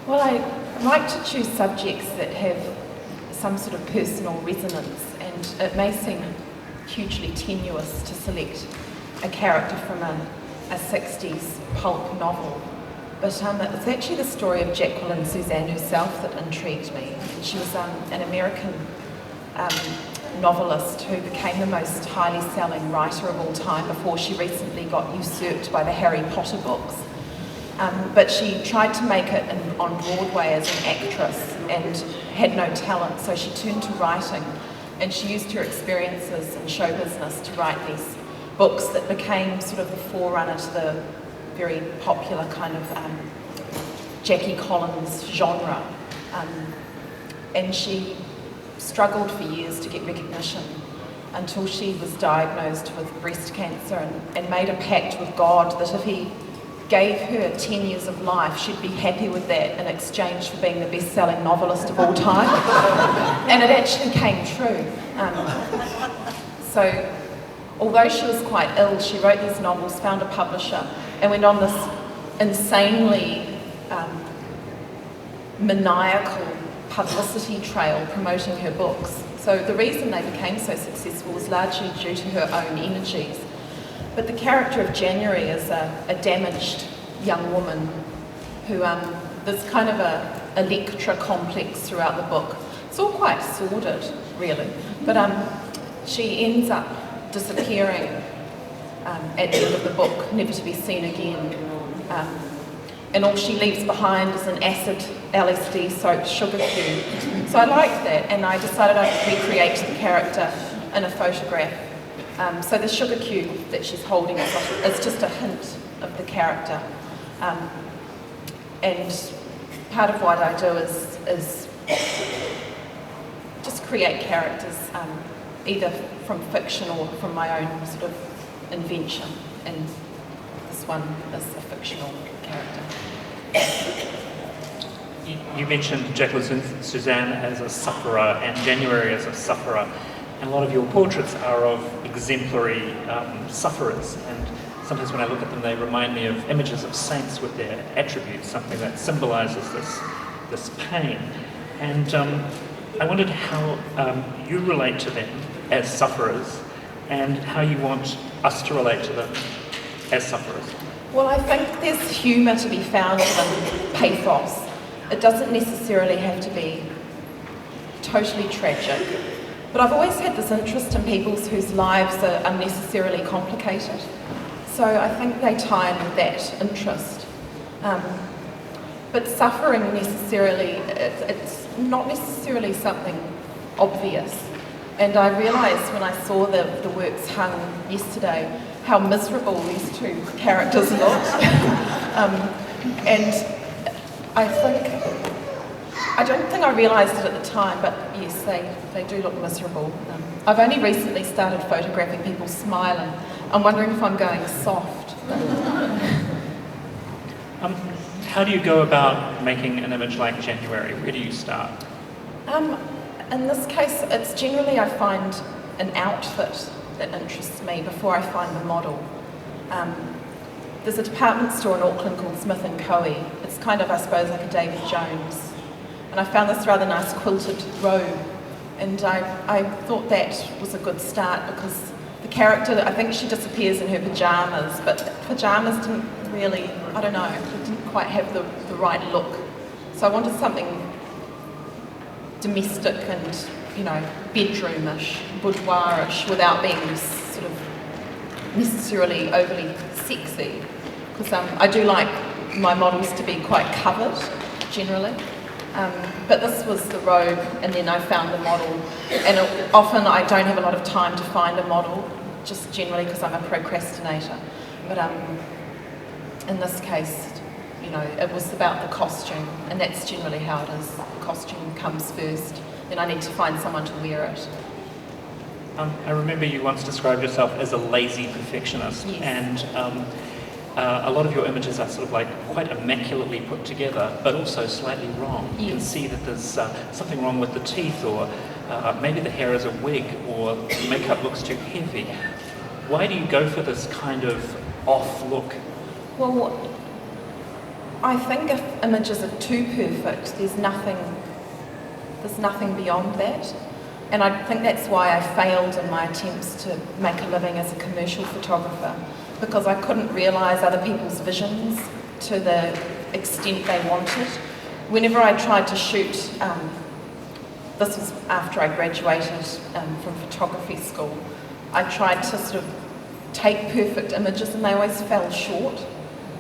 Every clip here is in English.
Well, I like to choose subjects that have some sort of personal resonance, and it may seem hugely tenuous to select a character from a 60s pulp novel, but it's actually the story of Jacqueline Suzanne herself that intrigued me. She was an American novelist who became the most highly selling writer of all time before she recently got usurped by the Harry Potter books. But she tried to make it on Broadway as an actress and had no talent, so she turned to writing, and she used her experiences in show business to write these books that became sort of the forerunner to the very popular kind of Jackie Collins genre. And she struggled for years to get recognition until she was diagnosed with breast cancer and made a pact with God that if he gave her 10 years of life, she'd be happy with that in exchange for being the best-selling novelist of all time. And it actually came true. So although she was quite ill, she wrote these novels, found a publisher, and went on this insanely maniacal publicity trail promoting her books. So the reason they became so successful was largely due to her own energies. But the character of January is a damaged young woman who, there's kind of a Electra complex throughout the book. It's all quite sordid, really. But she ends up disappearing at the end of the book, never to be seen again. And all she leaves behind is an acid LSD-soaked sugar cube. So I liked that, and I decided I'd recreate the character in a photograph. So the sugar cube that she's holding is just a hint of the character. And part of what I do is just create characters, either from fiction or from my own sort of invention. And this one is a fictional character. You mentioned Jacqueline Suzanne as a sufferer and January as a sufferer. And a lot of your portraits are of exemplary sufferers, and sometimes when I look at them they remind me of images of saints with their attributes, something that symbolises this pain. And I wondered how you relate to them as sufferers and how you want us to relate to them as sufferers. Well, I think there's humour to be found in pathos. It doesn't necessarily have to be totally tragic. But I've always had this interest in people whose lives are unnecessarily complicated. So I think they tie in with that interest. But suffering necessarily, it's not necessarily something obvious. And I realised when I saw the works hung yesterday how miserable these two characters looked. And I don't think I realised it at the time, but yes, they do look miserable. I've only recently started photographing people smiling. I'm wondering if I'm going soft. How do you go about making an image like January? Where do you start? In this case, it's generally I find an outfit that interests me before I find the model. There's a department store in Auckland called Smith & Co. It's kind of, I suppose, like a David Jones. And I found this rather nice quilted robe, and I thought that was a good start because the character, I think she disappears in her pyjamas, but pyjamas didn't really, I don't know, it didn't quite have the right look. So I wanted something domestic and, you know, bedroomish, boudoirish, without being sort of necessarily overly sexy. Because I do like my models to be quite covered, generally. But this was the robe, and then I found the model. And often I don't have a lot of time to find a model, just generally because I'm a procrastinator. But in this case, you know, it was about the costume, and that's generally how it is. The costume comes first, then I need to find someone to wear it. I remember you once described yourself as a lazy perfectionist, yes. And a lot of your images are sort of like quite immaculately put together, but also slightly wrong. Yes. You can see that there's something wrong with the teeth, or maybe the hair is a wig, or the makeup looks too heavy. Why do you go for this kind of off look? Well, I think if images are too perfect, there's nothing beyond that. And I think that's why I failed in my attempts to make a living as a commercial photographer, because I couldn't realise other people's visions to the extent they wanted. Whenever I tried to shoot, this was after I graduated from photography school, I tried to sort of take perfect images and they always fell short.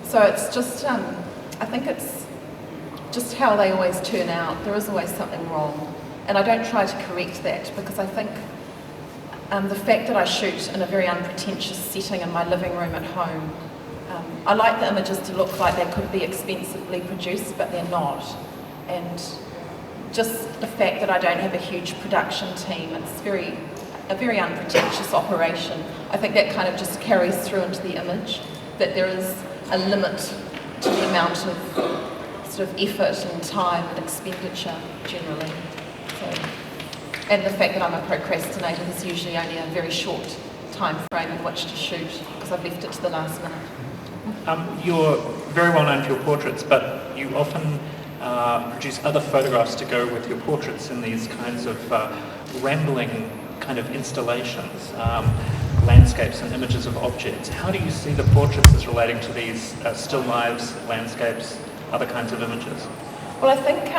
So it's just, I think it's just how they always turn out. There is always something wrong. And I don't try to correct that, because I think the fact that I shoot in a very unpretentious setting in my living room at home, I like the images to look like they could be expensively produced, but they're not. And just the fact that I don't have a huge production team, it's a very unpretentious operation. I think that kind of just carries through into the image, that there is a limit to the amount of sort of effort and time and expenditure generally. So, and the fact that I'm a procrastinator, there's usually only a very short time frame in which to shoot, because I've left it to the last minute. You're very well known for your portraits, but you often produce other photographs to go with your portraits in these kinds of rambling kind of installations, landscapes and images of objects. How do you see the portraits as relating to these still lives, landscapes, other kinds of images? Well, I think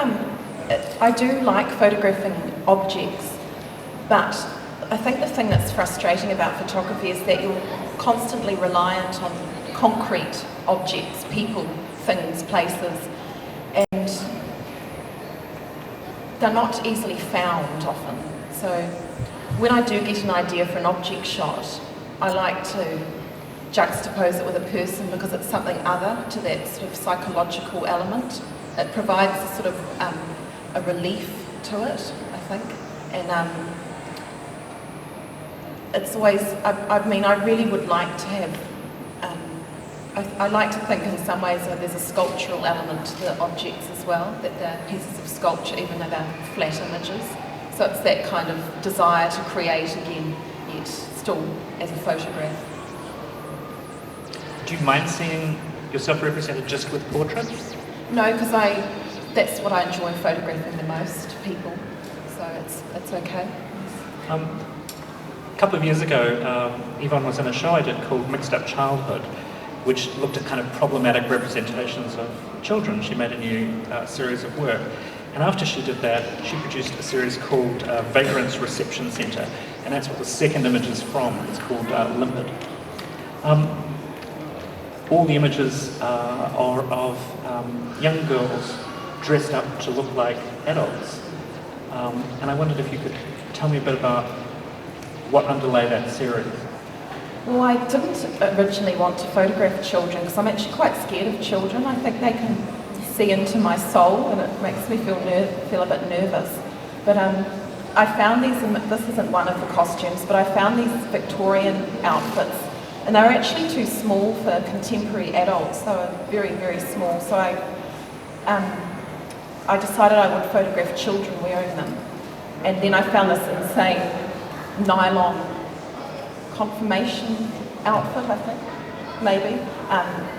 I do like photographing objects, but I think the thing that's frustrating about photography is that you're constantly reliant on concrete objects, people, things, places, and they're not easily found often. So when I do get an idea for an object shot, I like to juxtapose it with a person, because it's something other to that sort of psychological element. It provides a sort of a relief to it, I think. And it's always, I mean, I really would like to have, I like to think in some ways that there's a sculptural element to the objects as well, that they're pieces of sculpture even though they're flat images. So it's that kind of desire to create again, yet still as a photograph. Do you mind seeing yourself represented just with portraits? No, because that's what I enjoy photographing the most, people. So it's okay. A couple of years ago, Yvonne was in a show I did called Mixed Up Childhood, which looked at kind of problematic representations of children. She made a new series of work. And after she did that, she produced a series called Vagrant's Reception Centre, and that's what the second image is from. It's called Limpid. All the images are of young girls dressed up to look like adults. And I wondered if you could tell me a bit about what underlay that series. Well, I didn't originally want to photograph children, because I'm actually quite scared of children. I think they can see into my soul, and it makes me feel a bit nervous. But I found these, and this isn't one of the costumes, but I found these Victorian outfits, and they were actually too small for contemporary adults. They were very, very small. So I decided I would photograph children wearing them. And then I found this insane nylon confirmation outfit, I think, maybe.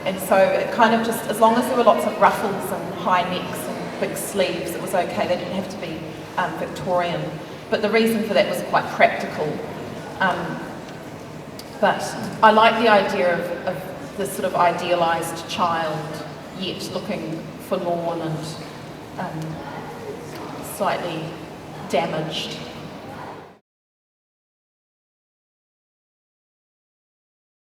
And so it kind of just, as long as there were lots of ruffles and high necks and big sleeves, it was okay. They didn't have to be Victorian. But the reason for that was quite practical. But I like the idea of this sort of idealised child, yet looking forlorn and slightly damaged.